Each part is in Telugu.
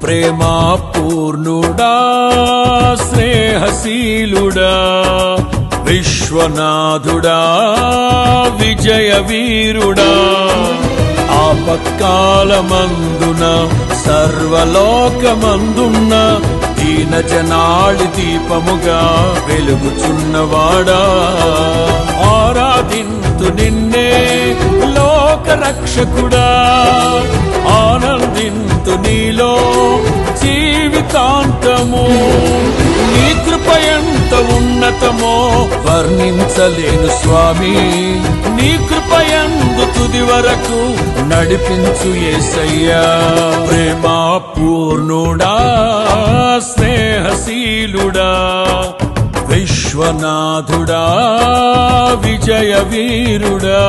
ప్రేమా పూర్ణుడా స్నేహశీలుడా విశ్వనాథుడా విజయ వీరుడా ఆపత్కాలమందున సర్వలోకమందున్న దీన జనాళి దీపముగా వెలుగుచున్నవాడా ఆరాధింతు నిన్నే లోక రక్షకుడా ఆనందింతు నీలో జీవితాంతము నీ కృప ఎంత ఉన్నతమో వర్ణించలేను స్వామి నీ కృపయందు తుది వరకు నడిపించు యేసయ్యా ప్రేమా పూర్ణుడా స్నేహశీలుడా విశ్వనాథుడా విజయ వీరుడా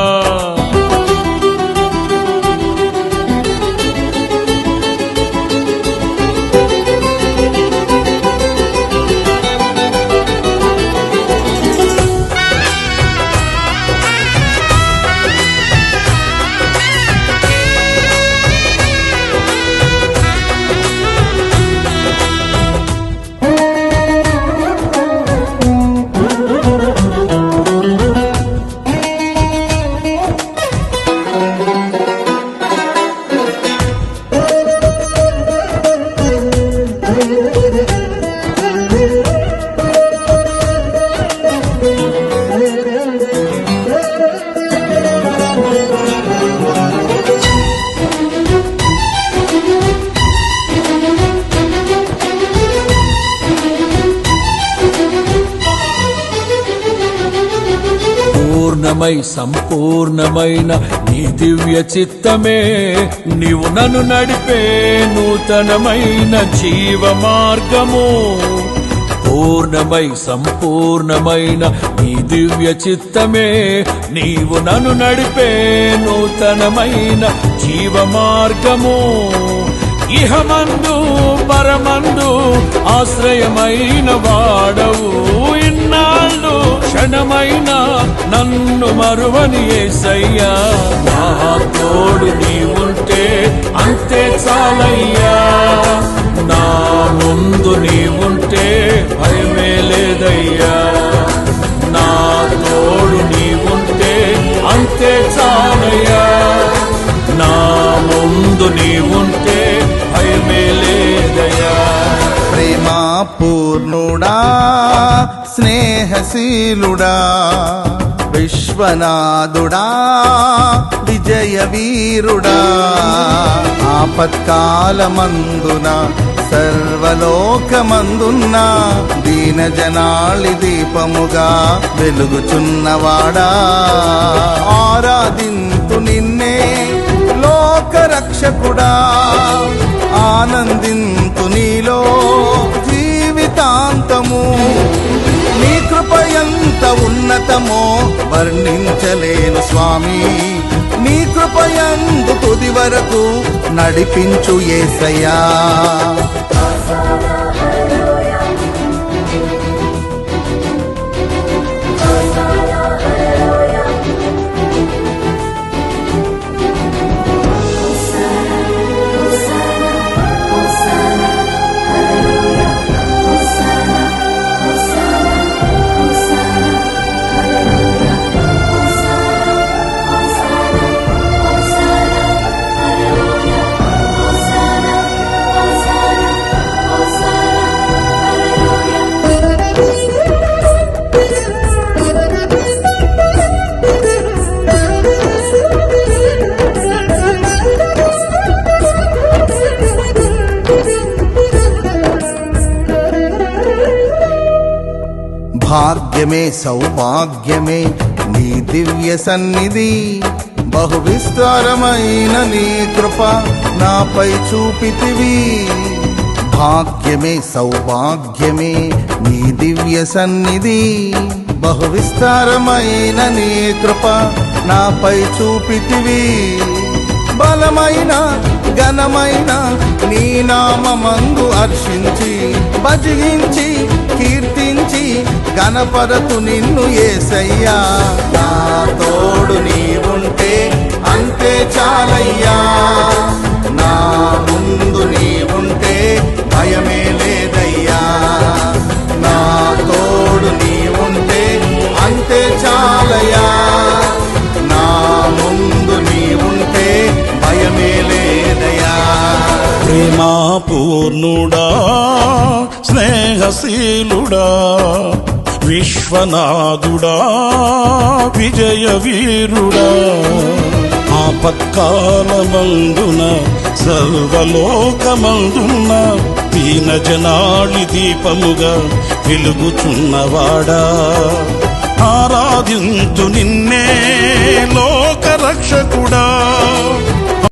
సంపూర్ణమైన నీ దివ్య చిత్తమే నీవు నన్ను నడిపే నూతనమైన జీవ మార్గము సంపూర్ణమైన నీ దివ్య చిత్తమే నీవు నన్ను నడిపే నూతనమైన జీవ మార్గము ఇహమందు పరమందు ఆశ్రయమైన వాడవు ఇన్నాళ్ళు క్షణమైన నన్ను మరువని యేసయ్యా నా తోడు నీవుంటే అంతే చాలయ్యా నా ముందు నీవుంటే భయమే లేదయ్యా నా తోడు నీవుంటే అంతే చాలయ్యా నా ముందు నీవుంటే భయమే లేదయ్యా ప్రేమా పూర్ణుడా స్నేహశీలుడా విశ్వనాథుడా విజయ వీరుడా ఆపత్కాలమందున సర్వలోకమందున్న దీన జనాళి దీపముగా వెలుగుచున్నవాడా ఆరాధింతు నిన్నే లోక రక్షకుడా ఆనందింతు నీలో జీవితాంతము నీ కృప ఎంత ఉన్నతమో వర్ణించలేను స్వామి నీ కృపయందు తుది వరకు నడిపించు యేసయ్యా భాగ్యమే సౌభాగ్యమే నీ దివ్య సన్నిధి బహు విస్తారమైన నీ కృప నాపై చూపితివి భాగ్యమే సౌభాగ్యమే నీ దివ్య సన్నిధి బహు విస్తారమైన నీ కృప నాపై చూపితివి బలమైన ఘనమైన నీ నామమందు హర్షించి భజించి కీర్తించి గణపరతు నిన్ను యేసయ్యా నా తోడు నీవుంటే అంతే చాలయ్యా నా ముందు నీవుంటే ప్రేమా పూర్ణుడా స్నేహశీలుడా విశ్వనాథుడా విజయ వీరుడా ఆపత్కాలమందున సర్వలోకమందున దీన జనాళి దీపముగా వెలుగుచున్నవాడా ఆరాధించు నిన్నే